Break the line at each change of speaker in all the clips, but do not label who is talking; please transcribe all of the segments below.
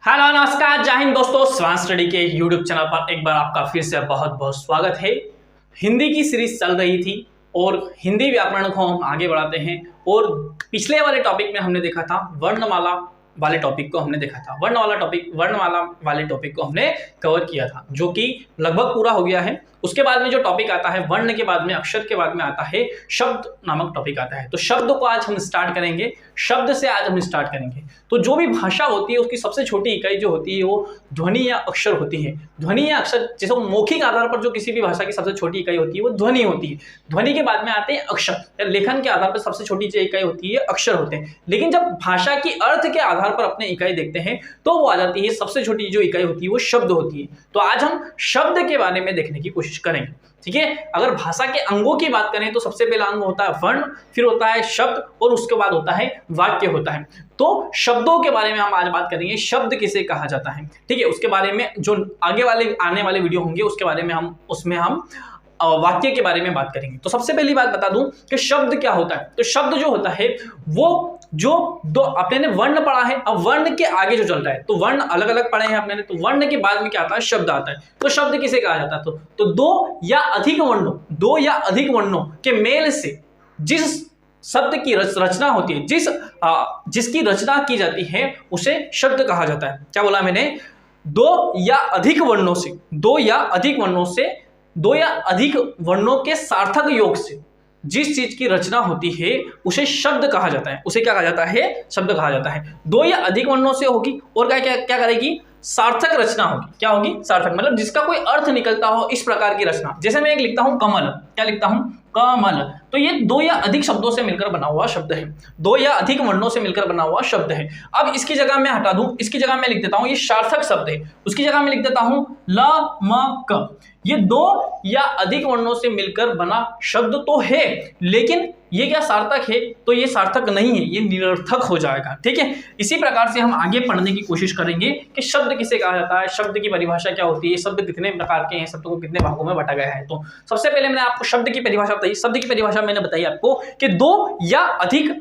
Hello नमस्कार, जय हिंद दोस्तों। स्वान स्टडी के यूट्यूब चैनल पर एक बार आपका फिर से बहुत बहुत स्वागत है। हिंदी की सीरीज चल रही थी और हिंदी व्याकरण को हम आगे बढ़ाते हैं। और पिछले वाले टॉपिक में हमने देखा था वर्णमाला वाले टॉपिक को हमने देखा था। वर्णमाला वाले टॉपिक को हमने कवर किया था, जो कि लगभग पूरा हो गया है। उसके बाद में जो टॉपिक आता है वर्ण के बाद में, अक्षर के बाद में आता है शब्द नामक टॉपिक आता है। तो शब्द को आज हम स्टार्ट करेंगे, शब्द से आज हम स्टार्ट करेंगे। तो जो भी भाषा होती है उसकी सबसे छोटी इकाई जो होती है वो ध्वनि या अक्षर होती है। ध्वनि या अक्षर, जैसे मौखिक आधार पर जो किसी भी भाषा की सबसे छोटी इकाई होती है वो ध्वनि होती है। ध्वनि के बाद में आते हैं अक्षर, या लेखन के आधार पर सबसे छोटी जो इकाई होती है अक्षर होते हैं। लेकिन जब भाषा की अर्थ के आधार पर अपने इकाई देखते हैं तो वो आ जाती है, सबसे छोटी जो इकाई होती है वो शब्द होती है। तो आज हम शब्द के बारे में देखने की कोशिश करेंगे, ठीक है। अगर भाषा के अंगों की बात करें तो सबसे पहला अंग होता है वर्ण, फिर होता है शब्द और उसके बाद होता है वाक्य होता है। तो शब्दों के बारे में हम आज बात करेंगे, शब्द किसे कहा जाता है, ठीक है। उसके बारे में जो आगे वाले आने वाले वीडियो होंगे उसके बारे में उसमें हम वाक्य के बारे में बात करेंगे। तो सबसे पहली बात बता दूं कि शब्द क्या होता है। तो शब्द जो होता है वो जो दो, आपने वर्ण पढ़ा है, अब वर्ण के आगे जो चल रहा है, तो वर्ण अलग अलग पढ़े हैं आपने, तो वर्ण के बाद में क्या आता है, शब्द आता है। तो शब्द किसे कहा जाता है, तो दो या अधिक वर्णों के मेल से जिस शब्द की रचना होती है, जिसकी रचना की जाती है उसे शब्द कहा जाता है। क्या बोला मैंने, दो या अधिक वर्णों के सार्थक योग से जिस चीज की रचना होती है उसे शब्द कहा जाता है। उसे क्या कहा जाता है, शब्द कहा जाता है। दो या अधिक वर्णों से होगी और क्या करेगी, सार्थक रचना होगी। क्या होगी, सार्थक, मतलब जिसका कोई अर्थ निकलता हो, इस प्रकार की रचना। जैसे मैं एक लिखता हूं कमल, क्या लिखता हूं, कमल, तो ये दो या अधिक शब्दों से मिलकर बना हुआ शब्द है, दो या अधिक वर्णों से मिलकर बना हुआ शब्द है। अब इसकी जगह मैं हटा दूं, इसकी जगह मैं लिख देता हूं ये सार्थक शब्द है, उसकी जगह मैं लिख देता हूं ल म क। ये दो या अधिक वर्णों से मिलकर बना शब्द तो है, लेकिन ये क्या सार्थक है, तो ये सार्थक नहीं है, ये निरर्थक हो जाएगा, ठीक है। इसी प्रकार से हम आगे पढ़ने की कोशिश करेंगे कि शब्द किसे कहा जाता है, शब्द की परिभाषा क्या होती है, शब्द कितने प्रकार के हैं, शब्द को कितने भागों में बांटा गया है। तो सबसे पहले मैंने आपको शब्द की परिभाषा बताई। शब्द की परिभाषा मैंने बताई आपको कि दो या अधिक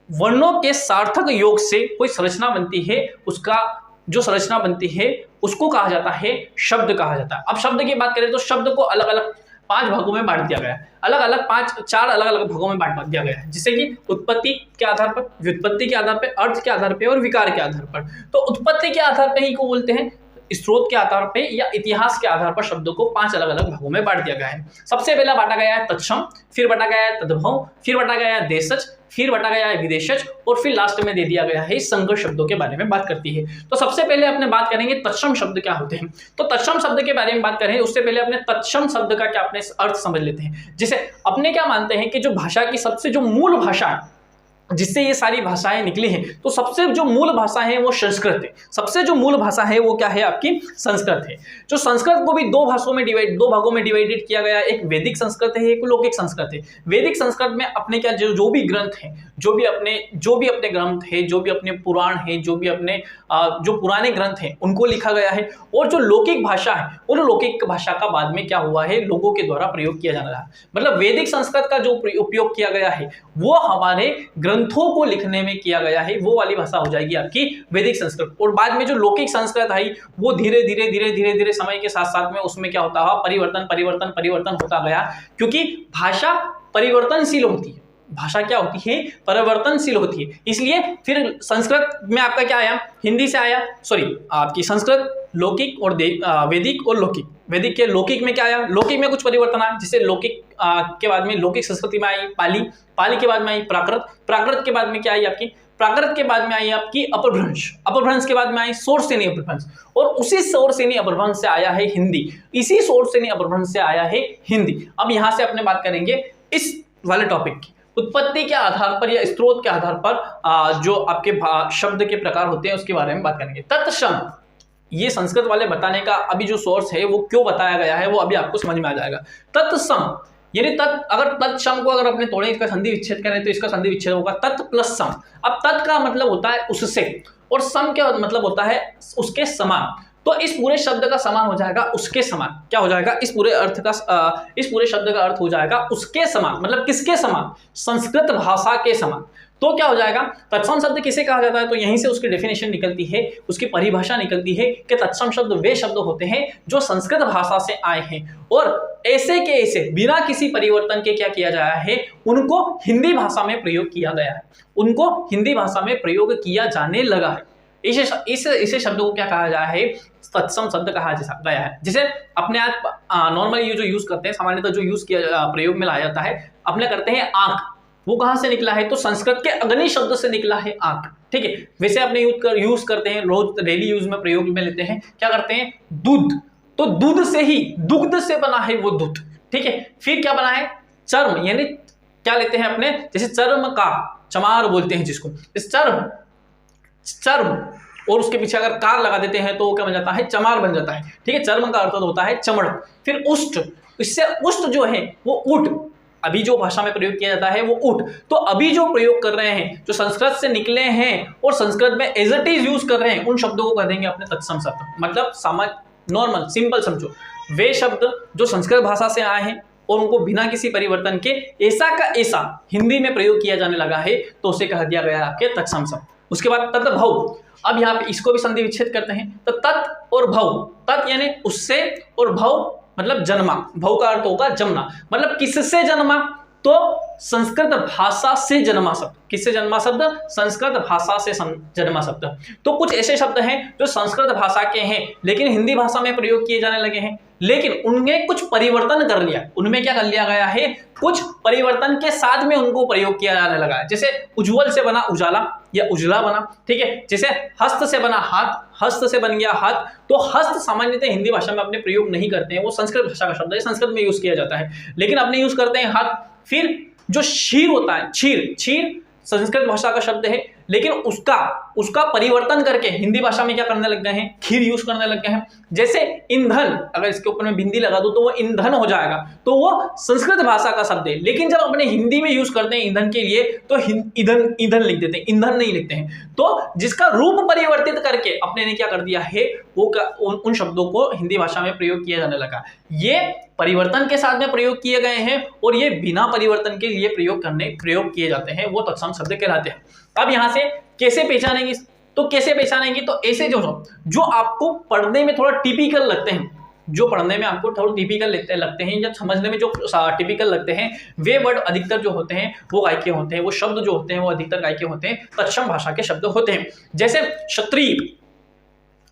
वर्णों के सार्थक योग से कोई संरचना बनती है, उसका जो संरचना बनती है उसको कहा जाता है शब्द कहा जाता है। अब शब्द की बात करें तो शब्द को अलग अलग 5 भागों में बांट दिया गया है, चार अलग अलग भागों में बांट दिया गया है, जिससे कि उत्पत्ति के आधार पर, व्युत्पत्ति के आधार पर, अर्थ के आधार पर और विकार के आधार पर। तो उत्पत्ति के आधार पर ही को बोलते हैं, स्रोत के आधार पे या इतिहास के आधार पर शब्दों को 5 अलग अलग भागों में बांट दिया गया है। सबसे पहला बांटा गया है तत्सम, फिर बांटा गया है तद्भव, फिर बांटा गया है देशज, फिर बांटा गया है विदेशज और फिर लास्ट में दे दिया गया है संकर शब्दों के बारे में बात करती है। तो सबसे पहले अपने बात करेंगे तत्सम शब्द क्या होते हैं। तो तत्सम शब्द के बारे में बात करें उससे पहले अपने तत्सम शब्द का क्या अपने अर्थ समझ लेते हैं। जैसे अपने क्या मानते हैं कि जो भाषा की सबसे जो मूल भाषा है, जिससे ये सारी भाषाएं निकली हैं, तो सबसे जो मूल भाषा है वो संस्कृत है। सबसे जो मूल भाषा है वो क्या है, आपकी संस्कृत है। जो संस्कृत को भी दो भागों में डिवाइडेड किया गया है, एक वैदिक संस्कृत है, एक लौकिक संस्कृत है। वैदिक संस्कृत में अपने क्या जो भी ग्रंथ हैं, जो भी अपने ग्रंथ है, जो भी अपने पुराण है, जो भी अपने जो पुराने ग्रंथ हैं उनको लिखा गया है। और जो लौकिक भाषा है, उन लौकिक भाषा का बाद में क्या हुआ है, लोगों के द्वारा प्रयोग किया जा रहा है। मतलब वैदिक संस्कृत का जो उपयोग किया गया है वो हमारे ग्रंथों को लिखने में किया गया है, वो वाली भाषा हो जाएगी आपकी वैदिक संस्कृत। और बाद में जो लौकिक संस्कृत आई वो धीरे धीरे समय के साथ साथ में उसमें क्या होता है, परिवर्तन होता गया, क्योंकि भाषा परिवर्तनशील होती है। भाषा क्या होती है, परिवर्तनशील होती है। इसलिए फिर संस्कृत में आपका क्या आया, हिंदी से आया, आपकी संस्कृत, लौकिक और वैदिक और लौकिक। वैदिक के लौकिक में क्या आया, लौकिक में कुछ परिवर्तन आया, जिससे लौकिक के बाद में लौकिक संस्कृति में आई पाली के बाद में आई प्राकृत के बाद में क्या आई आपकी, प्राकृत के बाद में आई आपकी अपभ्रंश के बाद में आई शौरसेनी अपभ्रंश, और उसी शौरसेनी अपभ्रंश से आया है हिंदी, इसी शौरसेनी अपभ्रंश से आया है हिंदी। अब यहां से अपने बात करेंगे इस वाले टॉपिक की, उत्पत्ति के आधार पर या स्रोत के आधार पर जो आपके शब्द के प्रकार होते हैं उसके बारे में बात करेंगे। तत्सम, ये संस्कृत वाले बताने का अभी जो सोर्स है वो क्यों बताया गया है वो अभी आपको समझ में आ जाएगा। तत्सम यानी अगर तत्सम को अगर अपने तोड़े इसका संधि विच्छेद करें तो इसका संधि विच्छेद होगा तत् प्लस सम। अब तत् का मतलब होता है उससे, और सम क्या मतलब होता है उसके समान। तो इस पूरे शब्द का समान हो जाएगा उसके समान। क्या हो जाएगा, इस पूरे शब्द का अर्थ हो जाएगा उसके समान। मतलब किसके समान, संस्कृत भाषा के समान। तो क्या हो जाएगा, तत्सम शब्द किसे कहा जाता है, तो यहीं से उसकी डेफिनेशन निकलती है, उसकी परिभाषा निकलती है कि तत्सम शब्द वे शब्द होते हैं जो संस्कृत भाषा से आए हैं और ऐसे के ऐसे बिना किसी परिवर्तन के क्या किया गया है, उनको हिंदी भाषा में प्रयोग किया गया है, उनको हिंदी भाषा में प्रयोग किया जाने लगा है। इसे शब्द को क्या कहा गया है, तत्सम शब्द कहा गया है। जिसे अपने आप नॉर्मली जो यूज करते हैं, सामान्यतः जो यूज किया प्रयोग में लाया जाता है, अपने करते हैं आंख, वो कहां से निकला है, तो संस्कृत के अग्नि शब्द से निकला है आंख, ठीक है। वैसे अपने यूज करते हैं, रोज डेली यूज में प्रयोग में लेते हैं, क्या करते हैं, दूध, तो दूध से ही दुग्ध से बना है वो दूध, ठीक है। फिर क्या बना है, चर्म, यानी क्या लेते हैं अपने, जैसे चर्म का, चमार बोलते हैं जिसको, इस चर्म और उसके पीछे अगर कार लगा देते हैं तो क्या बन जाता है, चमार बन जाता है, ठीक है। चर्म का अर्थ होता है चमड़ा। फिर उष्ट, इससे उष्ट जो है वो ऊट, अभी जो भाषा में प्रयोग किया जाता है वो ऊट, तो अभी जो प्रयोग कर रहे हैं, जो संस्कृत से निकले हैं और संस्कृत में एज इट इज यूज कर रहे हैं, उन शब्दों को कह देंगे अपने तत्सम शब्द। मतलब सामान्य नॉर्मल सिंपल समझो, वे शब्द जो संस्कृत भाषा से आए हैं और उनको बिना किसी परिवर्तन के ऐसा का ऐसा हिंदी में प्रयोग किया जाने लगा है, तो उसे कह दिया गया आपके तत्सम शब्द। उसके बाद तद्भव, अब यहाँ पे इसको भी संधि विच्छेद करते हैं, तो तत् और भव, तत् यानी उससे और भव मतलब जन्मा, भव का अर्थ होगा जन्मा, मतलब किससे जन्मा, तो संस्कृत भाषा से जन्मा शब्द, किससे जन्मा शब्द, संस्कृत भाषा से जन्मा शब्द। तो कुछ ऐसे शब्द हैं जो संस्कृत भाषा के हैं लेकिन हिंदी भाषा में प्रयोग किए जाने लगे हैं, लेकिन उनमें कुछ परिवर्तन कर लिया, उनमें क्या कर लिया गया है, कुछ परिवर्तन के साथ में उनको प्रयोग किया जाने लगा है। जैसे उज्ज्वल से बना उजाला या उजला बना, ठीक है। जैसे हस्त से बना हाथ, हस्त से बन गया हाथ, तो हस्त सामान्यतः हिंदी भाषा में अपने प्रयोग नहीं करते हैं, वो संस्कृत भाषा का शब्द है, संस्कृत में यूज किया जाता है, लेकिन अपने यूज करते हैं हाथ। फिर जो क्षीर होता है, क्षीर संस्कृत भाषा का शब्द है, लेकिन उसका परिवर्तन करके हिंदी भाषा में क्या करने लग गए हैं, खीर यूज करने लग गए हैं। जैसे ईंधन, अगर इसके ऊपर में बिंदी लगा दूं तो वो ईंधन हो जाएगा, तो वो संस्कृत भाषा का शब्द है, लेकिन जब अपने हिंदी में यूज करते हैं ईंधन के लिए तो ईंधन लिख देते हैं, ईंधन नहीं लिखते हैं। तो जिसका रूप परिवर्तित करके अपने ने क्या कर दिया है, वो उन शब्दों को हिंदी भाषा में प्रयोग किया जाने लगा। ये परिवर्तन के साथ में प्रयोग किए गए हैं और ये बिना परिवर्तन के लिए प्रयोग किए जाते हैं, वो तत्सम शब्द कहलाते हैं। अब यहाँ से कैसे पहचानेंगे, तो कैसे पहचानेंगे, तो ऐसे जो आपको पढ़ने में थोड़ा टिपिकल लगते हैं, जो पढ़ने में आपको थोड़ा टिपिकल लगते हैं या समझने में जो टिपिकल लगते हैं, वे वर्ड अधिकतर जो होते हैं वो काय के होते हैं, वो शब्द जो होते हैं वो अधिकतर काय के होते हैं, तत्सम भाषा के शब्द होते हैं। जैसे क्षत्रिय,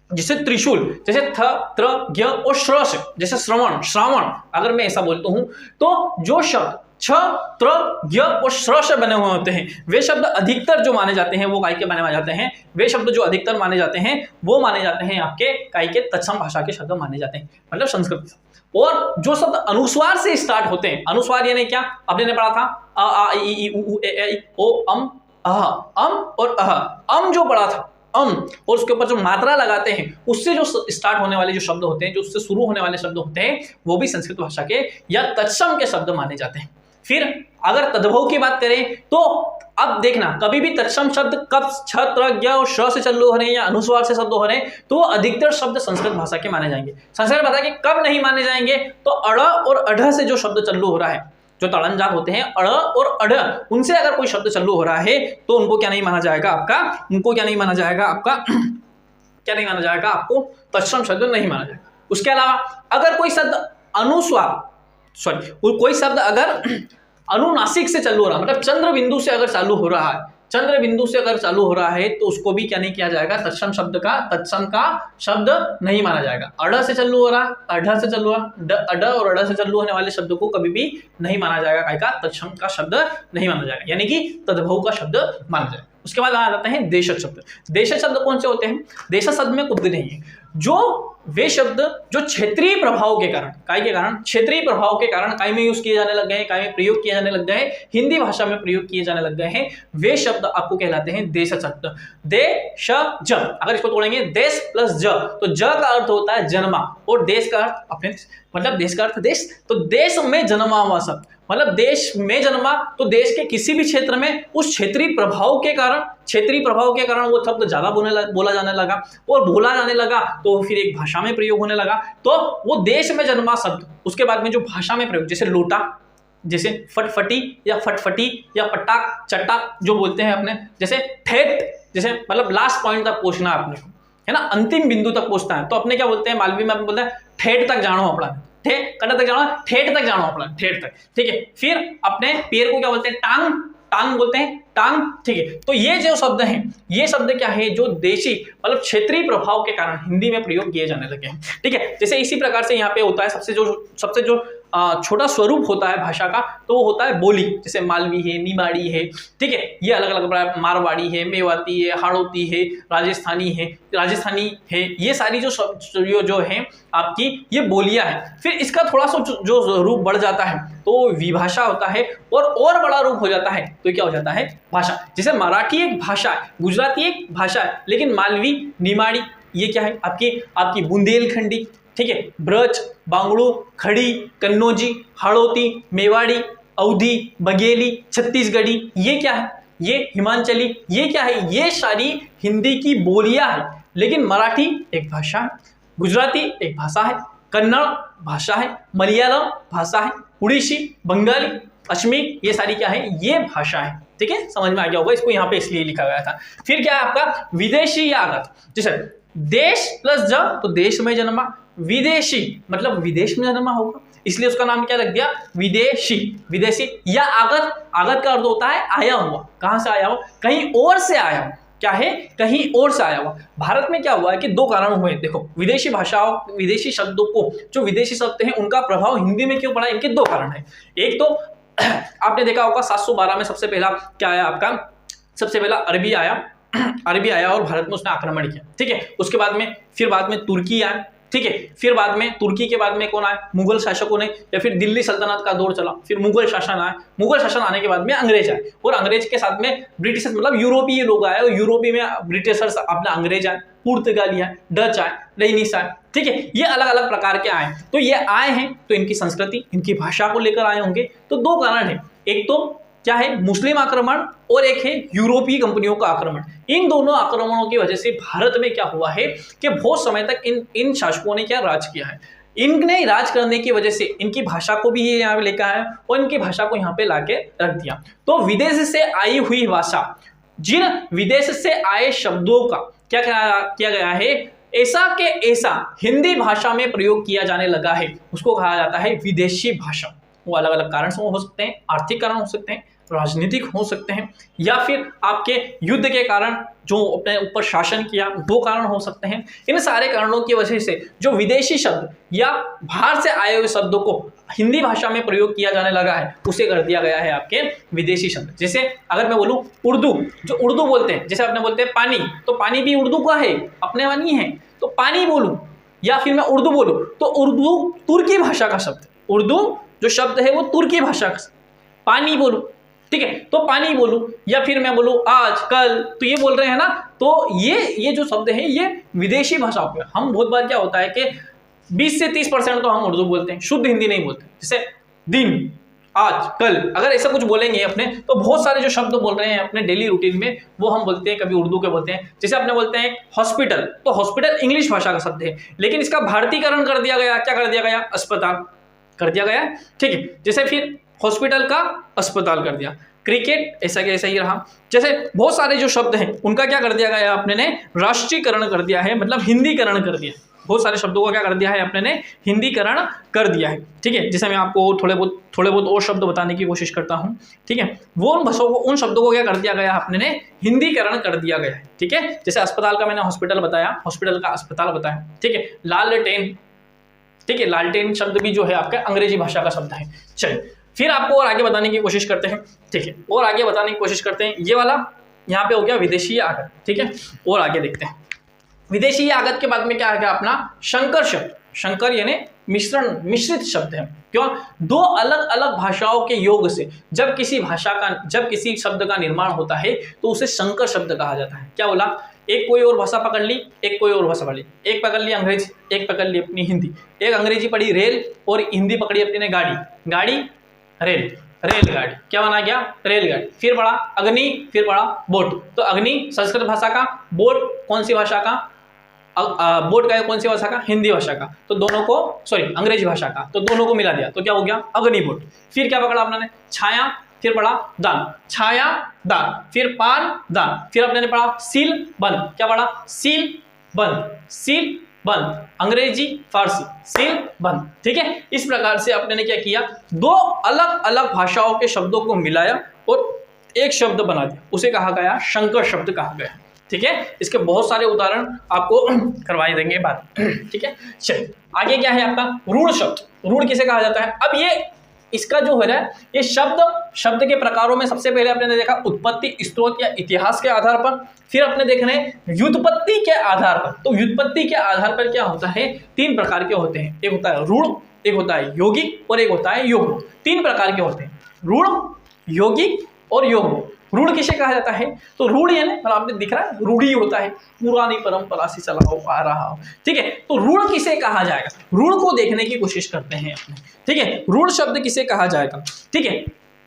जैसे त्रिशूल, जैसे थ त्र ज्ञ और श्रस, जैसे श्रावण, अगर मैं ऐसा बोलता हूं तो जो शब्द छ त्र ज्ञ और श्र से बने हुए होते हैं, वे शब्द अधिकतर जो माने जाते हैं वो काय के माने जाते हैं, वे शब्द जो अधिकतर माने जाते हैं वो माने जाते हैं आपके काय के तत्सम भाषा के शब्द माने जाते हैं, मतलब संस्कृत। और जो शब्द अनुस्वार से स्टार्ट होते हैं, अनुस्वार यानी क्या, आपने ने पढ़ा था अ आ इ ई उ ए ऐ ओ अम अह, अम और अह, अम जो पढ़ा था अम, और उसके ऊपर जो मात्रा लगाते हैं उससे जो स्टार्ट होने वाले जो शब्द होते हैं, जो उससे शुरू होने वाले शब्द होते हैं, वो भी संस्कृत भाषा के या तत्सम के शब्द माने जाते हैं। फिर अगर तद्भव की बात करें तो अब देखना, कभी भी तत्सम शब्द कब छ त्र ज्ञ और श से चालू हो रहे हैं या अनुस्वार से शब्द हो रहे हैं, तो वो अधिकतर शब्द संस्कृत भाषा के माने जाएंगे। संस्कृत भाषा के कब नहीं माने जाएंगे, तो अड़ और अढ़ से जो शब्द चालू हो रहा है, जो तड़नजात होते हैं अड़ और अढ़, उनसे अगर कोई शब्द चालू हो रहा है तो उनको क्या नहीं माना जाएगा आपका, उनको क्या नहीं माना जाएगा आपका क्या नहीं माना जाएगा, आपको तत्सम शब्द नहीं माना जाएगा। उसके अलावा अगर कोई शब्द कोई शब्द अगर अनुनासिक से चालू हो रहा है, मतलब चंद्र बिंदु से अगर चालू हो रहा है, चंद्र बिंदु से अगर चालू हो रहा है तो उसको भी क्या नहीं किया जाएगा, तत्सम का शब्द नहीं माना जाएगा। अड़ से चालू हो रहा, अढ़ से चालू हो रहा, अड और अड़ से चालू होने वाले शब्द को कभी भी नहीं माना जाएगा, काय का तत्सम का शब्द नहीं माना जाएगा, यानी कि तद्भव का शब्द माना जाएगा। उसके बाद आ जाते हैं देशज शब्द। देशज शब्द कौन से होते हैं, देशज शब्द में कुछ भी नहीं है, जो वे शब्द जो क्षेत्रीय प्रभाव के कारण, काय के कारण, क्षेत्रीय प्रभाव के कारण काय में यूज किए जाने लग गए हैं, काय में प्रयोग किए जाने लग गए हैं, हिंदी भाषा में प्रयोग किए जाने लग गए हैं, वे शब्द आपको कहलाते हैं देशज शब्द। देश ज, अगर इसको तोड़ेंगे देश प्लस ज, तो ज का अर्थ होता है जन्मा और देश का अर्थ अपने, मतलब देश का अर्थ देश, तो देश में जन्मा हुआ शब्द, मतलब देश में जन्मा, तो देश के किसी भी क्षेत्र में उस क्षेत्रीय प्रभाव के कारण वो शब्द ज्यादा बोला जाने लगा, और बोला जाने लगा तो फिर एक भाषा में प्रयोग होने लगा, तो वो देश में जन्मा शब्द, उसके बाद में जो भाषा में प्रयोग, जैसे लोटा, जैसे फटफटी या फटफटी या पटाक चटाक जो बोलते हैं अपने, जैसे ठेठ, जैसे मतलब लास्ट पॉइंट तक पहुंचना है अपने को, है ना, अंतिम बिंदु तक पहुंचना है, तो अपने क्या बोलते हैं मालवी में अपने बोलते हैं ठेठ तक जानो अपना, ठेठ कटा तक जानो, ठेठ तक जानो अपना, ठेठ तक, ठीक है। फिर अपने पैर को क्या बोलते हैं, टांग, टांग बोलते हैं, टांग, ठीक है। तो ये जो शब्द हैं, ये शब्द क्या है, जो देशी मतलब क्षेत्रीय प्रभाव के कारण हिंदी में प्रयोग किए जाने लगे हैं, ठीक है। जैसे इसी प्रकार से यहाँ पे होता है सबसे जो छोटा स्वरूप होता है भाषा का, तो वो होता है बोली, जैसे मालवी है, निमाड़ी है, ठीक है। ये अलग अलग मारवाड़ी है, मेवाती है, हाड़ौती है, राजस्थानी है, ये सारी जो है आपकी ये बोलियां हैं। फिर इसका थोड़ा सा जो रूप बढ़ जाता है तो विभाषा होता है, और बड़ा रूप हो जाता है तो क्या हो जाता है, भाषा। जैसे मराठी एक भाषा है, गुजराती एक भाषा है, लेकिन मालवी, निमाड़ी ये क्या है, आपकी बुंदेलखंडी, ठीक है, ब्रज, बांगड़ू, खड़ी, कन्नौजी, हाड़ौती, मेवाड़ी, अवधी, बघेली, छत्तीसगढ़ी, ये क्या है, ये हिमाचली, ये क्या है, ये सारी हिंदी की बोलियां हैं। लेकिन मराठी एक भाषा है, गुजराती एक भाषा है, कन्नड़ भाषा है, मलयालम भाषा है, उड़ीसी, बंगाली, असमी, ये सारी क्या है, ये भाषा है, ठीक है। समझ में आ गया होगा, इसको यहाँ पे इसलिए लिखा गया था। फिर क्या है आपका विदेशी या आगत, जैसे देश प्लस ज तो देश में जन्मा, विदेशी मतलब विदेश में जन्मा होगा, इसलिए उसका नाम क्या रख दिया, विदेशी। विदेशी या आगत, आगत का अर्थ होता है आया हुआ, कहां से आया हुआ, कहीं और से आया हुआ, क्या है, कहीं और से आया हुआ। भारत में क्या हुआ है कि दो कारण हुए, देखो विदेशी भाषाओं, विदेशी शब्दों को, जो विदेशी शब्द हैं उनका प्रभाव हिंदी में क्यों पड़ा, इनके दो कारण है। एक तो आपने देखा होगा 712 में सबसे पहला क्या आया आपका, सबसे पहला अरबी आया और भारत में उसने आक्रमण किया, ठीक है। उसके बाद में तुर्की आया, ठीक है। फिर बाद में तुर्की के बाद में कौन आया, मुगल शासकों ने, या फिर दिल्ली सल्तनत का दौर चला, फिर मुगल शासन आया, मुगल शासन आने के बाद में अंग्रेज आए, और अंग्रेज के साथ में ब्रिटिशर्स मतलब यूरोपीय लोग आए, और यूरोपीय में ब्रिटिशर्स अपना अंग्रेज आए, पुर्तगाली आए, डच आए, डेनिश आए, ठीक है। ये अलग अलग प्रकार के आए, तो ये आए हैं तो इनकी संस्कृति, इनकी भाषा को लेकर आए होंगे। तो दो कारण है, एक तो क्या है मुस्लिम आक्रमण, और एक है यूरोपीय कंपनियों का आक्रमण। इन दोनों आक्रमणों की वजह से भारत में क्या हुआ है कि बहुत समय तक इन शासकों ने क्या राज किया है, इनने राज करने की वजह से इनकी भाषा को भी ये यहाँ पे लेकर आया और इनकी भाषा को यहाँ पे लाके रख दिया। तो विदेश से आई हुई भाषा, जिन विदेश से आए शब्दों का क्या किया गया है, ऐसा के ऐसा हिंदी भाषा में प्रयोग किया जाने लगा है, उसको कहा जाता है विदेशी भाषा। वो अलग अलग कारण से हो सकते हैं, आर्थिक कारण हो सकते हैं, राजनीतिक हो सकते हैं, या फिर आपके युद्ध के कारण जो अपने ऊपर शासन किया वो कारण हो सकते हैं। इन सारे कारणों की वजह से जो विदेशी शब्द या बाहर से आए हुए शब्दों को हिंदी भाषा में प्रयोग किया जाने लगा है, उसे कर दिया गया है आपके विदेशी शब्द। जैसे अगर मैं बोलूँ उर्दू, जो उर्दू बोलते हैं, जैसे अपने बोलते हैं पानी, तो पानी भी उर्दू का है, अपने वाला नहीं है, तो पानी बोलूँ, या फिर मैं उर्दू बोलूँ तो उर्दू तुर्की भाषा का शब्द, उर्दू जो शब्द है वो तुर्की भाषा का, पानी बोलूँ, ठीक है, तो पानी बोलूं, या फिर मैं बोलूं आज कल, तो ये बोल रहे हैं ना, तो ये जो शब्द है ये विदेशी भाषा हो गया। हम बहुत बार क्या होता है कि 20 से 30% तो हम उर्दू बोलते हैं, शुद्ध हिंदी नहीं बोलते। जैसे दिन, आज, कल, अगर ऐसा कुछ बोलेंगे अपने, तो बहुत सारे जो शब्द बोल रहे हैं अपने डेली रूटीन में वो हम बोलते हैं, कभी उर्दू के बोलते हैं। जैसे अपने बोलते हैं हॉस्पिटल, तो हॉस्पिटल इंग्लिश भाषा का शब्द है, लेकिन इसका भारतीकरण कर दिया गया, क्या कर दिया गया, अस्पताल कर दिया गया, ठीक है। जैसे फिर हॉस्पिटल का अस्पताल कर दिया, क्रिकेट ऐसा कैसा ही रहा। जैसे बहुत सारे जो शब्द हैं उनका क्या कर दिया गया अपने ने, राष्ट्रीयकरण कर दिया है, मतलब हिंदीकरण कर दिया। बहुत सारे शब्दों का क्या कर दिया है अपने ने, हिंदीकरण कर दिया है, ठीक है। जैसे मैं आपको थोड़े बहुत और शब्द बताने की कोशिश करता हूँ, ठीक है। वो उन शब्दों को क्या कर दिया गया अपने ने, हिंदीकरण कर दिया गया है, ठीक है। जैसे अस्पताल का मैंने हॉस्पिटल बताया, हॉस्पिटल का अस्पताल बताया, ठीक है। लालटेन, ठीक है, लालटेन शब्द भी जो है आपका अंग्रेजी भाषा का शब्द है। चलिए फिर आपको और आगे बताने की कोशिश करते हैं, ठीक है, और आगे बताने की कोशिश करते हैं। ये वाला यहाँ पे हो गया विदेशी आगत, ठीक है, और आगे देखते हैं। विदेशी आगत के बाद में क्या आ गया अपना शंकर शब्द। शंकर यानी मिश्रण, मिश्रित शब्द है। क्यों, दो अलग अलग भाषाओं के योग से जब किसी शब्द का निर्माण होता है तो उसे शंकर शब्द कहा जाता है। क्या बोला, एक कोई और भाषा पकड़ ली, एक कोई और भाषा पकड़ ली, एक पकड़ ली अंग्रेजी, एक पकड़ ली अपनी हिंदी, एक अंग्रेजी पढ़ी रेल और हिंदी पकड़ी अपनी ने गाड़ी रेलगाड़ी, क्या बना गया, रेलगाड़ी। फिर पढ़ा अग्नि, फिर पढ़ा बोट, तो अग्नि संस्कृत भाषा का, बोट कौन सी भाषा का, बोर्ड का है कौन सी भाषा का, हिंदी भाषा का, तो दोनों को सॉरी अंग्रेजी भाषा का, तो दोनों को मिला दिया तो क्या हो गया अग्निबोट। फिर क्या पकड़ा आपने, छाया, फिर पढ़ा दान, छाया दान, फिर पान दान, फिर आपने पढ़ा सील बंद, क्या पढ़ा सील बंद, सील बंद, अंग्रेजी फारसी सील बंद। ठीक है, इस प्रकार से आपने क्या किया, दो अलग अलग भाषाओं के शब्दों को मिलाया और एक शब्द बना दिया, उसे कहा गया शंकर शब्द कहा गया। ठीक है, इसके बहुत सारे उदाहरण आपको करवाई देंगे बात। ठीक है, चलिए आगे क्या है आपका रूढ़ शब्द। रूढ़ किसे कहा जाता है, अब ये इसका जो है ये शब्द के प्रकारों में सबसे पहले आपने देखा उत्पत्ति, स्रोत या इतिहास के आधार पर, फिर अपने देख रहे हैं व्युत्पत्ति के आधार पर। तो व्युत्पत्ति के आधार पर क्या होता है, तीन प्रकार के होते हैं, एक होता है रूढ़, एक होता है यौगिक और एक होता है योग। तीन प्रकार के होते हैं, रूढ़, यौगिक और योग। रूढ़ किसे कहा जाता है, तो रूढ़ यानी मतलब आपने दिख रहा है रूढ़ी होता है, पुरानी परंपरा से चला आ रहा हो। ठीक है, तो रूढ़ किसे कहा जाएगा, रूढ़ को देखने की कोशिश करते हैं अपने। ठीक है, रूढ़ शब्द किसे कहा जाएगा, ठीक है,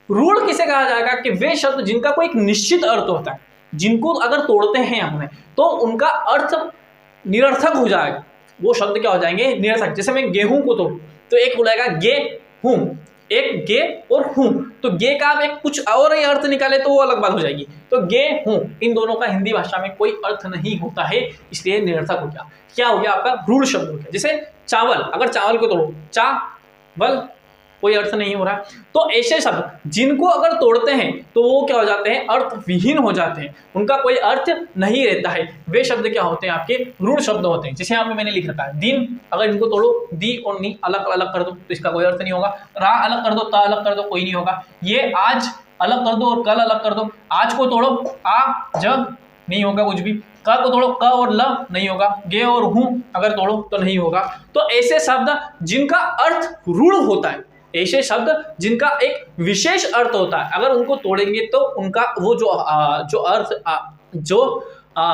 रूढ़ किसे कहा जाएगा कि वे शब्द जिनका कोई एक निश्चित अर्थ होता है, जिनको अगर तोड़ते हैं हमने तो उनका अर्थ निरर्थक हो जाएगा, वो शब्द क्या हो जाएंगे निरर्थक। जैसे मैं गेहूं को तोड़ूं तो एक बोलेगा गे हूं, एक गे और हूं, तो गे का आप एक कुछ और ही अर्थ निकाले तो वो अलग बात हो जाएगी। तो गे हूं इन दोनों का हिंदी भाषा में कोई अर्थ नहीं होता है, इसलिए निरर्थक हो गया। क्या हो गया आपका रूढ़ शब्द हो गया। जैसे चावल, अगर चावल को तोड़ो चावल, कोई अर्थ नहीं हो रहा। तो ऐसे शब्द जिनको अगर तोड़ते हैं तो वो क्या हो जाते हैं अर्थ विहीन हो जाते हैं, उनका कोई अर्थ नहीं रहता है, वे शब्द क्या होते हैं आपके रूढ़ शब्द होते हैं। जैसे यहाँ पे मैंने लिख रखा है दिन, अगर इनको तोड़ो दी और नी अलग अलग कर दो तो इसका कोई अर्थ नहीं होगा। रा अलग कर दो, ता अलग कर दो, कोई नहीं होगा। ये आज अलग कर दो और कल अलग कर दो, आज को तोड़ो आ ज नहीं होगा कुछ भी, क को तोड़ो क और ल नहीं होगा, गे और हूं अगर तोड़ो तो नहीं होगा। तो ऐसे शब्द जिनका अर्थ रूढ़ होता है, ऐसे शब्द जिनका एक विशेष अर्थ होता है, अगर उनको तोड़ेंगे तो उनका वो जो अर्थ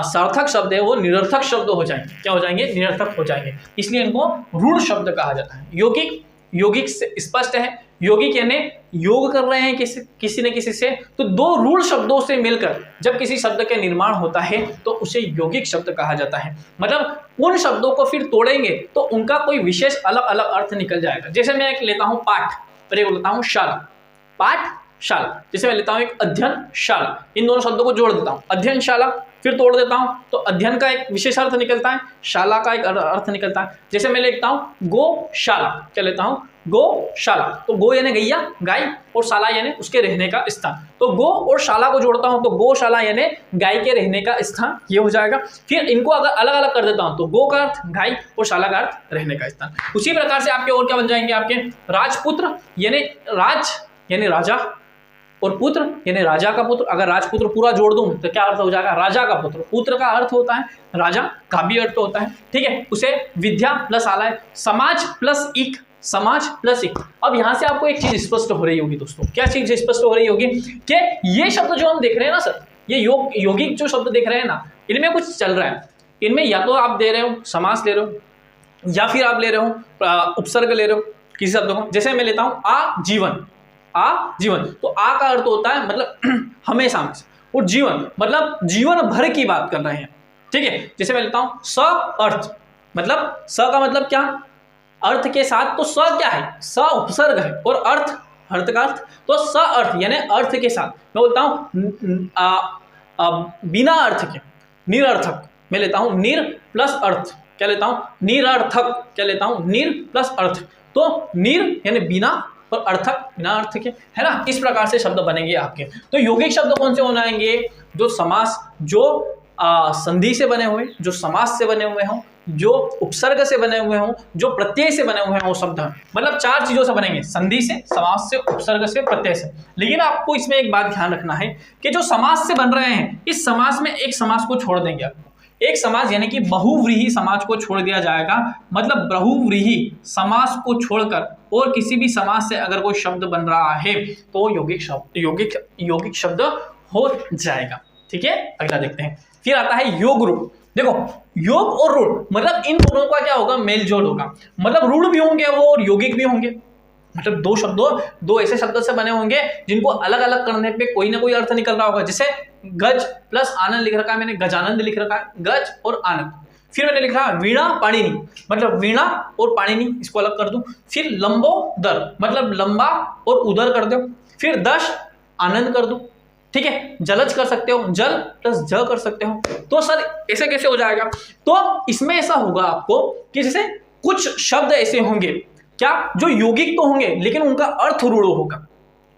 सार्थक शब्द है वो निरर्थक शब्द हो जाएंगे। क्या हो जाएंगे निरर्थक हो जाएंगे, इसलिए इनको रूढ़ शब्द कहा जाता है। यौगिक, यौगिक से स्पष्ट है, यौगिक यानी योग कर रहे हैं किसी न किसी से, तो दो रूढ़ शब्दों से मिलकर जब किसी शब्द का निर्माण होता है तो उसे यौगिक शब्द कहा जाता है। मतलब उन शब्दों को फिर तोड़ेंगे तो उनका कोई विशेष अलग अलग अर्थ निकल जाएगा। जैसे मैं एक लेता हूं पाठ और एक लेता हूं शाला, पाठशाला, जैसे मैं लेता हूं एक अध्ययनशाला, इन दोनों शब्दों को जोड़ देता हूं अध्ययनशाला, फिर तोड़ देता हूं तो अध्ययन का एक विशेष अर्थ निकलता है, शाला का एक अर्थ निकलता है। जैसे मैं लेता हूं गौशाला, क्या लेता हूं गौशाला, तो गो यानी गैया गाय और शाला यानी उसके रहने का स्थान, तो गो और शाला को जोड़ता हूं तो गौशाला यानी गाय के रहने का स्थान, ये हो जाएगा। फिर इनको अगर अलग अलग कर देता हूं तो गो का अर्थ गाय और शाला का अर्थ रहने का स्थान। उसी प्रकार से आपके और क्या बन जाएंगे आपके राजपुत्र यानी राज यानी राजा और पुत्र यानी राजा का पुत्र, अगर राजपुत्र पूरा जोड़ दूं तो क्या अर्थ हो जाएगा राजा का पुत्र, पुत्र का अर्थ होता है राजा का भी अर्थ होता है। ठीक है, उसे विद्या प्लस आलय, समाज प्लस इक, समाज प्लस इक। अब यहां से आपको एक चीज स्पष्ट हो रही होगी दोस्तों, क्या चीज स्पष्ट हो रही होगी कि ये शब्द जो हम देख रहे हैं ना सर, ये यौगिक जो शब्द देख रहे हैं ना, इनमें कुछ चल रहा है। इनमें या तो आप दे रहे हो समास ले रहे हो या फिर आप ले रहे हो उपसर्ग ले रहे हो किसी शब्द को। जैसे मैं लेता हूं आजीवन, आजीवन, तो आ का अर्थ होता है मतलब हमेशा हमेशा, और जीवन मतलब जीवन भर की बात कर रहे हैं। ठीक है, जैसे मैं लेता हूं स अर्थ, मतलब स का मतलब क्या अर्थ के साथ, तो स क्या है स उपसर्ग है और अर्थ का अर्थ, तो स अर्थ यानी अर्थ के साथ। मैं बोलता हूं बिना अर्थ के निरर्थक, मैं लेता हूं निर प्लस अर्थ, क्या लेता हूं निरर्थक, क्या लेता हूं निर प्लस अर्थ, तो निर यानी बिना और अर्थक बिना अर्थ के, है ना। इस प्रकार से शब्द बनेंगे आपके। तो यौगिक शब्द कौन से होंगे, जो समास, जो संधि से बने हुए, जो समास से बने हुए हों, जो उपसर्ग से बने हुए हों, जो प्रत्यय से बने हुए हैं, वो शब्द मतलब चार चीजों से बनेंगे, संधि से, समास से, उपसर्ग से, प्रत्यय से। लेकिन आपको इसमें एक बात ध्यान रखना है कि जो समास से बन रहे हैं, इस समास में एक समास को छोड़ देंगे आपको, एक समास यानी कि बहुव्रीहि समास को छोड़ दिया जाएगा। मतलब बहुव्रीहि समास को छोड़कर और किसी भी समास से अगर कोई शब्द बन रहा है तो यौगिक शब्द हो जाएगा। ठीक है, अगला देखते हैं। फिर आता है योग रूढ़। देखो योग और रूढ़ मतलब इन दोनों का क्या होगा मेल जोल होगा, मतलब रूढ़ भी होंगे वो और यौगिक भी होंगे। मतलब दो ऐसे शब्दों से बने होंगे जिनको अलग अलग करने पे कोई ना कोई अर्थ निकल रहा होगा। जैसे गज प्लस आनंद लिख रखा है मैंने, गजानंद लिख रखा है, गज और आनंद, फिर मैंने लिखा वीणा पाणिनि, मतलब वीणा और पाणिनि इसको अलग कर दूं। फिर लंबोदर मतलब लंबा और उदर कर दो। फिर दश आनंद कर दूं, ठीक है। जलज कर सकते हो, जल प्लस ज कर सकते हो। तो सर ऐसे कैसे हो जाएगा? तो इसमें ऐसा होगा आपको कि जैसे कुछ शब्द ऐसे होंगे क्या जो यौगिक तो होंगे लेकिन उनका अर्थ रूढ़ होगा,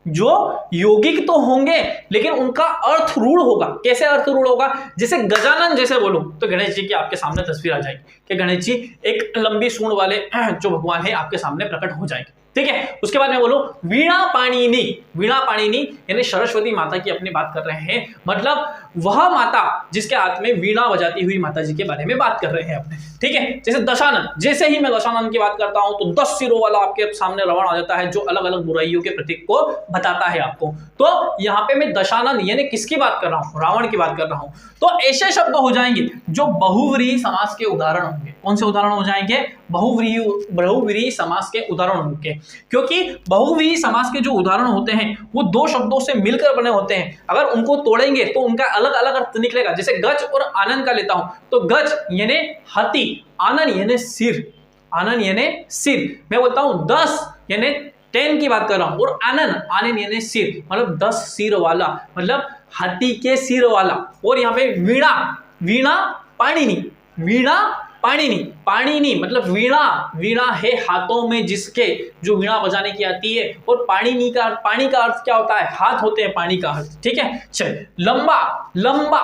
जो यौगिक तो होंगे लेकिन उनका अर्थ रूढ़ होगा। कैसे अर्थ रूढ़ होगा? जैसे गजानन जैसे बोलो तो गणेश जी की आपके सामने तस्वीर आ जाएगी कि गणेश जी एक लंबी सूंड वाले जो भगवान है आपके सामने प्रकट हो जाएंगे, ठीक है। उसके बाद में बोलो वीणा पाणिनि, वीणा पाणिनि यानी सरस्वती माता की अपनी बात कर रहे हैं, मतलब वह माता जिसके हाथ में वीणा बजाती हुई माता जी के बारे में बात कर रहे हैं अपने, ठीक है। जैसे दशानन, जैसे ही मैं दशानन की बात करता हूं तो 10 सिरों वाला आपके सामने रावण आ जाता है जो अलग अलग बुराइयों के प्रतीक को बताता है आपको। तो यहाँ पे मैं दशानन यानी किसकी बात कर रहा हूँ? रावण की बात कर रहा हूँ। तो ऐसे शब्द हो जाएंगे जो बहुव्रीहि समास के उदाहरण होंगे। कौन से उदाहरण हो जाएंगे? बहुव्रीहि समास के उदाहरण होंगे, क्योंकि बहुव्रीहि समास के जो उदाहरण होते हैं वो दो शब्दों से मिलकर बने होते हैं। अगर उनको तोड़ेंगे तो उनका अलग अलग अर्थ निकलेगा। जैसे गज और आनंद का लेता हूं तो गज यानी हाथी, आनंद यानी सिर, आनंद यानी सिर। मैं बोलता हूं 10 यानी 10 की बात कर रहा हूं, और आनंद यानी सिर मतलब 10 सिर वाला, मतलब हाथी के सिर वाला। और यहाँ पे वीणा, वीणा पाणिनि, वीणा पाणिनि, पाणिनि मतलब वीणा, वीणा है हाथों में जिसके, जो वीणा बजाने की आती है। और पाणिनि का, पाणी का अर्थ क्या होता है? हाथ होते हैं पाणी का अर्थ, ठीक है। चल लंबा, लंबा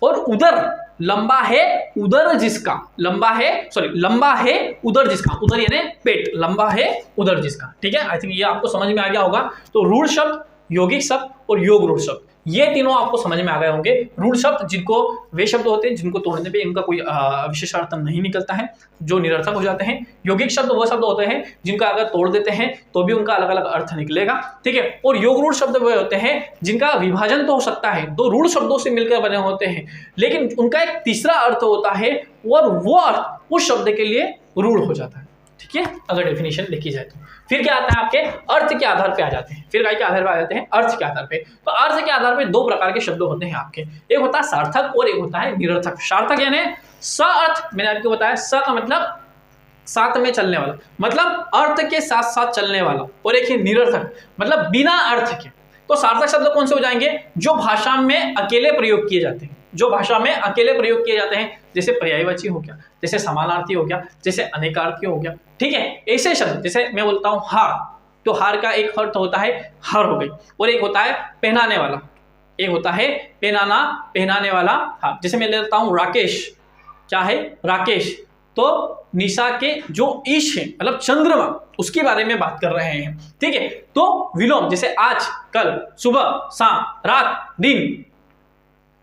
और उदर, लंबा है उदर जिसका, लंबा है सॉरी लंबा है उदर जिसका, उदर यानी पेट, लंबा है उदर जिसका, ठीक है। आई थिंक ये आपको समझ में आ गया होगा। तो रूढ़ शब्द, यौगिक शब्द और योग रूढ़ शब्द, ये तीनों आपको समझ में आ गए होंगे। रूढ़ शब्द जिनको, वे शब्द होते हैं जिनको तोड़ने पे इनका कोई विशेष अर्थ नहीं निकलता है, जो निरर्थक हो जाते हैं। यौगिक शब्द वो शब्द होते हैं जिनका अगर तोड़ देते हैं तो भी उनका अलग अलग अर्थ निकलेगा, ठीक है। और योग रूढ़ शब्द वो होते हैं जिनका विभाजन तो हो सकता है, दो रूढ़ शब्दों से मिलकर बने होते हैं, लेकिन उनका एक तीसरा अर्थ होता है और वो अर्थ उस शब्द के लिए रूढ़ हो जाता है, ठीक है। अगर डेफिनेशन लिखी जाए तो फिर क्या आता है? आपके अर्थ के आधार पे आ जाते हैं। फिर के आधार पे आ जाते हैं? अर्थ के आधार पे। तो अर्थ के आधार पे दो प्रकार के शब्द होते हैं आपके, एक होता है सार्थक और एक होता है निरर्थक। सार्थक यानी स अर्थ, मैंने आपको बताया स का मतलब साथ में चलने वाला, मतलब अर्थ के साथ साथ चलने वाला, और एक है निरर्थक मतलब बिना अर्थ के। तो सार्थक शब्द कौन से हो जाएंगे? जो भाषा में अकेले प्रयोग किए जाते हैं, जो भाषा में अकेले प्रयोग किए जाते हैं, जैसे पर्यायवाची हो गया, जैसे समानार्थी हो गया, जैसे अनेकार्थी हो गया, ठीक है। ऐसे शब्द जैसे मैं बोलता हूं हार, तो हार का एक अर्थ होता है हार हो गई, और एक होता है पहनाने वाला, एक होता है पहनाना, पहनाने वाला हार। जैसे मैं लेता हूं राकेश, क्या है? राकेश, तो निशा के जो ईश है मतलब चंद्रमा, उसके बारे में बात कर रहे हैं, ठीक है। तो विलोम जैसे आज, कल, सुबह, शाम, रात, दिन,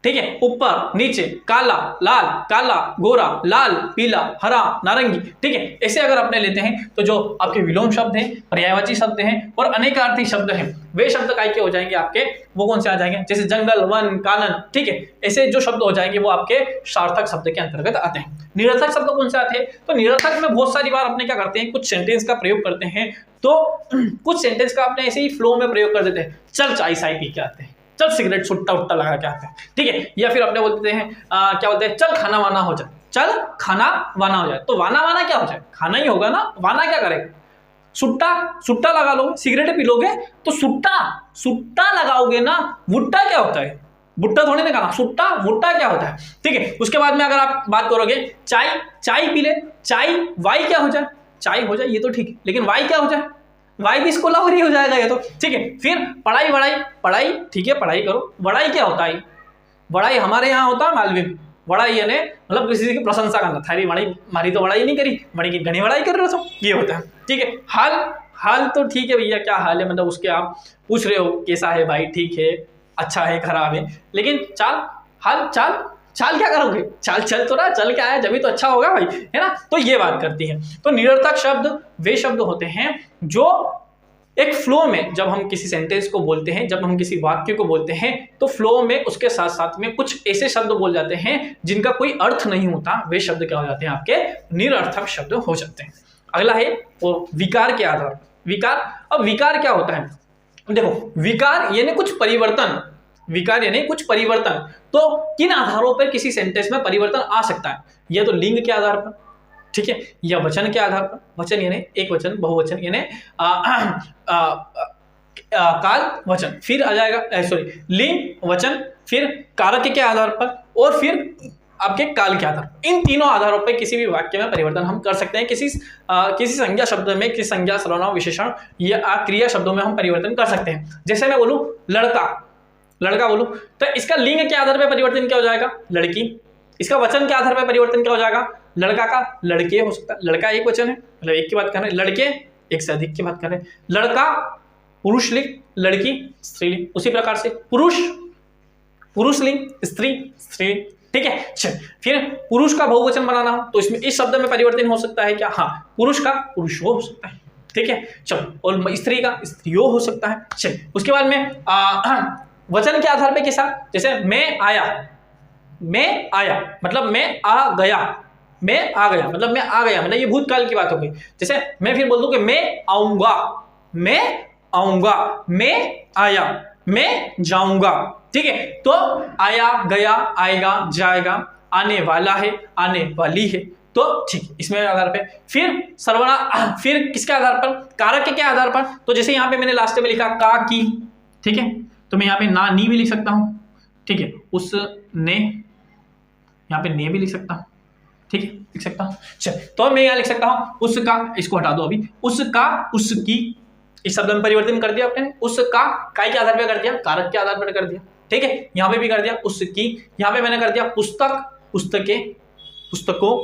ठीक है। ऊपर, नीचे, काला, लाल, काला, गोरा, लाल, पीला, हरा, नारंगी, ठीक है। ऐसे अगर अपने लेते हैं तो जो आपके विलोम शब्द हैं, पर्यायवाची शब्द हैं और अनेकार्थी शब्द हैं, वे शब्द काय के हो जाएंगे आपके? वो कौन से आ जाएंगे? जैसे जंगल, वन, कानन, ठीक है। ऐसे जो शब्द हो जाएंगे वो आपके सार्थक शब्द के अंतर्गत आते हैं। निरर्थक शब्द कौन से आते हैं? तो निरर्थक में बहुत सारी बार अपने क्या करते हैं, कुछ सेंटेंस का प्रयोग करते हैं, तो कुछ सेंटेंस का अपने ऐसे ही फ्लो में प्रयोग कर देते हैं। चल चाय साय पी के आते हैं, चल सिगरेट सुट्टा उट्टा लगा के आते हैं, ठीक है। या फिर अपने बोलते हैं क्या बोलते हैं? चल खाना वाना हो जाए, चल खाना वाना हो जाए। तो वाना वाना क्या हो जाए? खाना ही होगा ना, वाना क्या करेगा? सुट्टा, सुट्टा लगा लोगे, सिगरेट पी लोगे तो सुट्टा, सुट्टा लगाओगे ना। भुट्टा क्या होता है? भुट्टा थोड़ी ना खाना, सुट्टा भुट्टा क्या होता है, ठीक है। उसके बाद में अगर आप बात करोगे चाय, चाय पी ले, चाय वाई क्या हो जाए? चाय हो जाए ये तो ठीक है, लेकिन वाई क्या हो जाए? वाई भी इसको लवरी हो जाएगा ये तो, ठीक है। फिर पढ़ाई, वढ़ाई, पढ़ाई, ठीक है पढ़ाई करो। वढ़ाई क्या होता है? वढ़ाई हमारे यहाँ होता है मालवी में, वढ़ाई यानी मतलब किसी की प्रशंसा करना, थारी वढ़ाई मारी तो वढ़ाई नहीं करी, बड़ी की घनी वढ़ाई कर रहे हो, ये होता है, ठीक है। हाल, हाल तो ठीक है भैया, क्या हाल है मतलब उसके आप पूछ रहे हो कैसा है भाई, ठीक है, अच्छा है, खराब है। लेकिन चाल, हाल चाल, चाल क्या करोगे? चाल चल तो रहा, चल क्या है जब भी तो अच्छा होगा भाई, है ना। तो ये बात करती है। तो निरर्थक शब्द वे शब्द होते हैं जो एक फ्लो में, जब हम किसी सेंटेंस को बोलते हैं, जब हम किसी वाक्य को बोलते हैं, तो फ्लो में उसके साथ साथ में कुछ ऐसे शब्द बोल जाते हैं जिनका कोई अर्थ नहीं होता, वे शब्द क्या हो जाते हैं? आपके निरर्थक शब्द हो जाते हैं। अगला है वो विकार के आधार। विकार, अब विकार क्या होता है? देखो विकार यानी कुछ परिवर्तन, विकार यानी कुछ परिवर्तन। तो किन आधारों पर किसी सेंटेंस में परिवर्तन आ सकता है? या तो लिंग के आधार पर, ठीक है, या वचन के आधार पर, वचन यानी एक वचन, बहुवचन यानी काल वचन, फिर आ जाएगा सॉरी लिंग वचन, फिर कारक के आधार पर, और फिर आपके काल के आधार पर। इन तीनों आधारों पर किसी भी वाक्य में परिवर्तन हम कर सकते हैं। किसी संज्ञा शब्द में, किसी संज्ञा, सर्वनाम, विशेषण या क्रिया शब्दों में हम परिवर्तन कर सकते हैं। जैसे मैं बोलूं लड़का, लड़का बोलूं तो इसका लिंग के आधार पर परिवर्तन क्या हो जाएगा? लड़की। इसका वचन के आधार पर परिवर्तन क्या हो जाएगा? लड़का का लड़के हो सकता है। लड़का एक वचन है, मतलब एक की बात कर रहे हैं, लड़के एक से अधिक की बात कर रहे हैं। लड़का पुरुष लिंग, लड़की स्त्रीलिंग। उसी प्रकार से पुरुष पुरुष लिंग, स्त्री स्त्रीलिंग, ठीक है। चल, फिर पुरुष का बहुवचन बनाना हो तो इसमें इस शब्द में परिवर्तन हो सकता है क्या? हाँ, पुरुष का पुरुषो हो सकता है, ठीक है। चलो, और स्त्री का स्त्रियो हो सकता है। चल, उसके बाद में वचन के आधार पे कैसा? जैसे मैं आया, मैं आया मतलब मैं आ गया, मैं आ गया मतलब मैं आ गया, मतलब ये भूतकाल की बात हो गई। जैसे मैं फिर बोल दूं कि मैं आऊंगा, मैं आऊंगा, मैं आया, मैं जाऊंगा, ठीक है। तो आया, गया, आएगा, जाएगा, आने वाला है, आने वाली है, तो ठीक, इसमें आधार पे। फिर सर्वनाम, फिर किसके आधार पर? कारक के आधार पर। तो जैसे यहाँ पे मैंने लास्ट में लिखा का, की, ठीक है, तो मैं यहाँ पे ना, नी भी लिख सकता हूं, ठीक है, उस ने, यहाँ पे ने भी लिख सकता हूं, ठीक है, लिख सकता हूं। चल, तो मैं यहाँ लिख सकता हूं उसका, इसको हटा दो अभी, उसका, उसकी, इस शब्द में परिवर्तन कर दिया आपने। उसका काय के आधार पर कर दिया, कारक के आधार पर कर दिया, ठीक है। यहाँ पे भी कर दिया उसकी, यहाँ पे मैंने कर दिया पुस्तक, पुस्तके, पुस्तकों,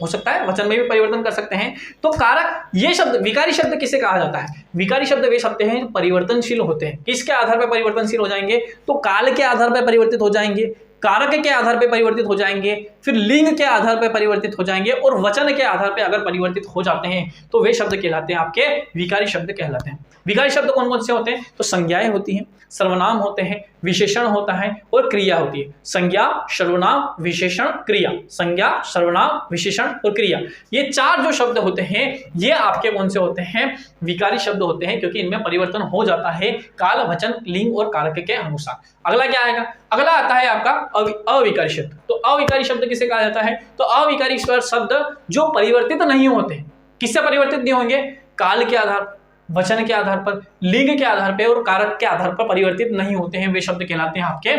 हो सकता है वचन में भी परिवर्तन कर सकते हैं। तो कारक, ये शब्द, विकारी शब्द किसे कहा जाता है? विकारी शब्द वे शब्द हैं जो परिवर्तनशील होते हैं। किसके आधार पर परिवर्तनशील हो जाएंगे? तो काल के आधार पर परिवर्तित हो जाएंगे, कारक के आधार पर परिवर्तित हो जाएंगे, फिर लिंग के आधार पर परिवर्तित हो जाएंगे, और वचन के आधार पर अगर परिवर्तित हो जाते हैं तो वे शब्द कहलाते हैं आपके विकारी शब्द कहलाते हैं। विकारी शब्द कौन कौन से होते हैं? तो संज्ञाएं होती हैं, सर्वनाम होते हैं, विशेषण होता है, और क्रिया होती है। संज्ञा, सर्वनाम, विशेषण, क्रिया। संज्ञा, सर्वनाम, विशेषण और क्रिया, ये चार जो शब्द होते हैं ये आपके कौन से होते हैं? विकारी शब्द होते हैं, क्योंकि इनमें परिवर्तन हो जाता है काल, वचन, लिंग और कारक के अनुसार। अगला क्या आएगा? अगला आता है आपका अविकारी शब्द। तो अविकारी शब्द किसे कहा जाता है? तो अविकारी शब्द जो परिवर्तित नहीं होते। किससे परिवर्तित नहीं होंगे? काल के आधार, वचन के आधार पर, लिंग के आधार पर और कारक के आधार पर परिवर्तित नहीं होते हैं, वे शब्द कहलाते हैं आपके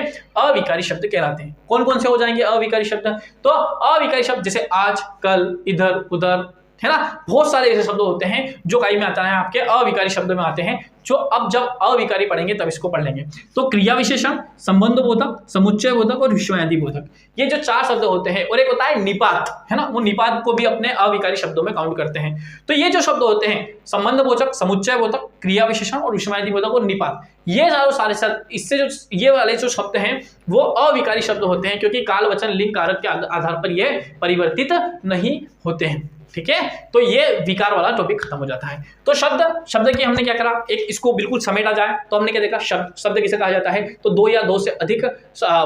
अविकारी शब्द कहलाते हैं। कौन कौन से हो जाएंगे अविकारी शब्द? तो अविकारी शब्द जैसे आज, कल, इधर, उधर, है ना, बहुत सारे ऐसे शब्द होते हैं जो कई में आता है आपके अविकारी शब्द में आते हैं, जो अब जब अविकारी पढ़ेंगे तब इसको पढ़ लेंगे। तो क्रिया विशेषण, संबंध बोधक, समुच्चय बोधक और विषयादि बोधक, ये जो चार शब्द होते हैं, और एक होता है निपात, है ना, वो निपात को भी अपने अविकारी शब्दों में काउंट करते हैं। तो ये जो शब्द होते हैं संबंध बोधक, समुच्चय बोधक, क्रिया विशेषण और विषयादि बोधक और निपात, ये सारे शब्द, इससे जो ये वाले जो शब्द हैं वो अविकारी शब्द होते हैं, क्योंकि काल, वचन, लिंग, कारक के आधार पर ये परिवर्तित नहीं होते हैं, ठीक है। तो ये विकार वाला टॉपिक खत्म हो जाता है। तो शब्द की हमने क्या करा, एक इसको बिल्कुल समेटा जाए तो हमने क्या देखा, शब्द किसे कहा जाता है? तो दो या दो से अधिक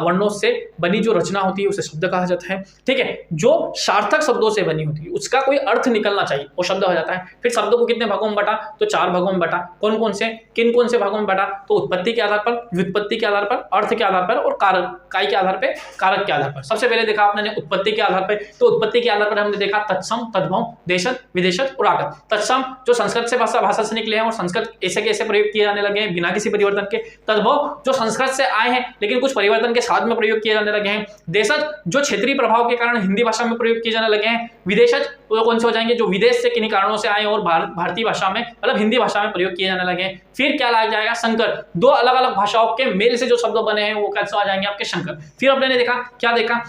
वर्णों से बनी जो रचना होती है उसे शब्द कहा जाता है, ठीक है। जो सार्थक शब्दों से बनी होती है, उसका कोई अर्थ निकलना चाहिए, वो शब्द हो जाता है। फिर शब्दों को कितने भागों में बांटा? तो 4 भागों में बांटा। कौन कौन से, किन कौन से भागों में बांटा? तो उत्पत्ति के आधार पर, व्युत्पत्ति के आधार पर, अर्थ के आधार पर और काय के आधार पर, कारक के आधार पर। सबसे पहले देखा आपने उत्पत्ति के आधार पर। तो उत्पत्ति के आधार पर हमने देखा तत्सम, तद्भव, देशज, विदेशज और आगत। तत्सम जो संस्कृत से भाषा से निकले हैं और संस्कृत ऐसे के ऐसे प्रयोग किए जाने लगे हैं बिना किसी परिवर्तन के। तद्भव जो संस्कृत से आए हैं लेकिन कुछ परिवर्तन के साथ में प्रयोग किए जाने लगे हैं। देशज जो क्षेत्रीय प्रभाव के कारण हिंदी भाषा में प्रयोग किए जाने लगे हैं। विदेशज वो कौन से हो जाएंगे? जो विदेश से किन्हीं कारणों से आए और भारतीय भाषा में मतलब हिंदी भाषा में प्रयोग किए जाने लगे हैं। फिर क्या लग जाएगा? संकर, दो अलग अलग भाषाओं के मेल से जो शब्द बने हैं वो कैसे आ जाएंगे? आपके संकर। फिर आपने देखा क्या देखा?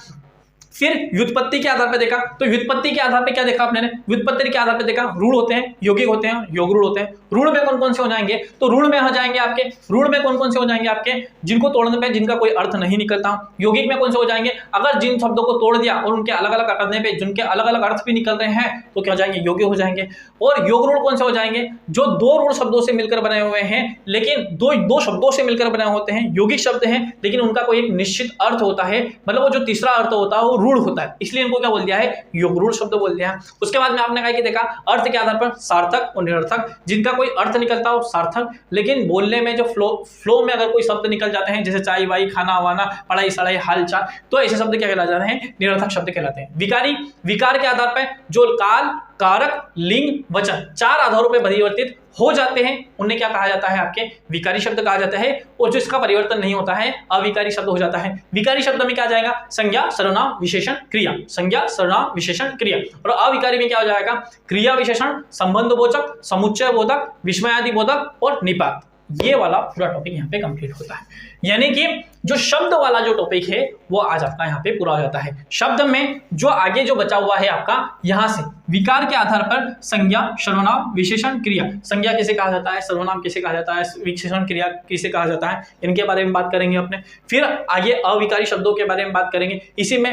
फिर व्युत्पत्ति के आधार पर देखा। तो व्युत्पत्ति के आधार पर क्या देखा आपने? व्युत्पत्ति के आधार पर देखा रूढ़ होते हैं, यौगिक होते हैं, योग रूढ़ होते हैं। रूढ़ में कौन कौन से हो जाएंगे? तो रूढ़ में हो जाएंगे आपके, रूढ़ में कौन कौन से हो जाएंगे आपके? जिनको तोड़ने पे जिनका कोई अर्थ नहीं निकलता। यौगिक में कौन से हो जाएंगे? अगर जिन शब्दों को तोड़ दिया और उनके अलग अलग करने पे जिनके अलग अलग अर्थ भी निकल रहे हैं तो क्या हो जाएंगे? योग्य हो जाएंगे। और योग रूढ़ कौन से हो जाएंगे? जो दो रूढ़ शब्दों से मिलकर बने हुए हैं, लेकिन दो शब्दों से मिलकर बने होते हैं, यौगिक शब्द हैं, लेकिन उनका कोई एक निश्चित अर्थ होता है, मतलब वो जो तीसरा अर्थ होता है वो रूढ़ होता है, इसलिए इनको क्या बोल दिया है, योग रूढ़ शब्द बोल दिया है। उसके बाद में आपने कहा कि देखा अर्थ के आधार पर सार्थक और निरर्थक, जिनका कोई अर्थ निकलता हो सार्थक, लेकिन बोलने में जो फ्लो में अगर कोई शब्द निकल जाते हैं जैसे चाय वाई, खाना वाना, पढ़ाई सड़ाई, हाल चाल, तो ऐसे शब्द क्या कहलाते हैं, निरर्थक शब्द कहलाते हैं। विकारी, विकार के आधार पर जो काल, कारक, लिंग, वचन 4 आधारों पर परिवर्तित हो जाते हैं उन्हें क्या कहा जाता है, आपके विकारी शब्द कहा जाता है। और जो इसका परिवर्तन नहीं होता है अविकारी शब्द हो जाता है। विकारी शब्द में क्या आ जाएगा, संज्ञा, सर्वनाम, विशेषण, क्रिया, संज्ञा, सर्वनाम, विशेषण, क्रिया। और अविकारी में क्या हो जाएगा, क्रिया विशेषण, संबंध बोधक, समुच्चय बोधक, विस्मयादि बोधक और निपात। ये वाला पूरा टॉपिक यहाँ पे कंप्लीट होता है, यानी कि जो शब्द वाला जो टॉपिक है वो आज आपका यहाँ पे पूरा हो जाता है। शब्द में जो आगे जो बचा हुआ है आपका यहाँ से, विकार के आधार पर संज्ञा, सर्वनाम, विशेषण, क्रिया। संज्ञा किसे कहा जाता है, सर्वनाम किसे कहा जाता है, विशेषण क्रिया किसे कहा जाता है, इनके बारे में बात करेंगे अपने। फिर आगे अविकारी शब्दों के बारे में बात करेंगे, इसी में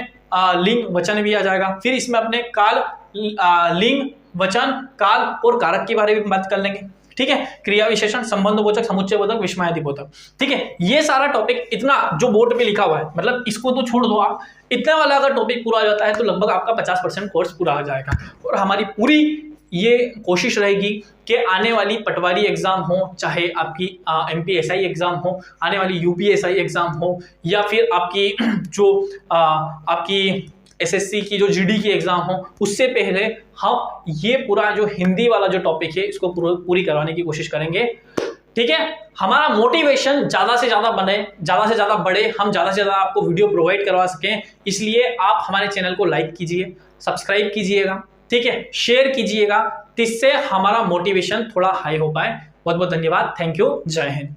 लिंग वचन भी आ जाएगा। फिर इसमें अपने काल, लिंग, वचन, काल और कारक के बारे में बात कर लेंगे, ठीक है। क्रिया विशेषण, संबंध बोधक, समुच्चय बोधक, विस्मयादि बोधक, ठीक है। ये सारा टॉपिक इतना जो बोर्ड पे लिखा हुआ है, मतलब इसको तो छोड़ दो आप, इतने वाला अगर टॉपिक पूरा हो जाता है तो लगभग आपका 50% कोर्स पूरा हो जाएगा। और हमारी पूरी ये कोशिश रहेगी कि आने वाली पटवारी एग्जाम हो, चाहे आपकी MPSI एग्जाम हो, आने वाली UPSI एग्जाम हो, या फिर आपकी जो आपकी SSC की जो GD की एग्जाम हो, उससे पहले हम ये पूरा जो हिंदी वाला जो टॉपिक है इसको पूरी करवाने की कोशिश करेंगे, ठीक है। हमारा मोटिवेशन ज़्यादा से ज़्यादा बने, ज़्यादा से ज़्यादा बढ़े, हम ज़्यादा से ज़्यादा आपको वीडियो प्रोवाइड करवा सकें, इसलिए आप हमारे चैनल को लाइक कीजिए, सब्सक्राइब कीजिएगा, ठीक है, शेयर कीजिएगा, जिससे हमारा मोटिवेशन थोड़ा हाई हो पाए। बहुत बहुत धन्यवाद, थैंक यू, जय हिंद।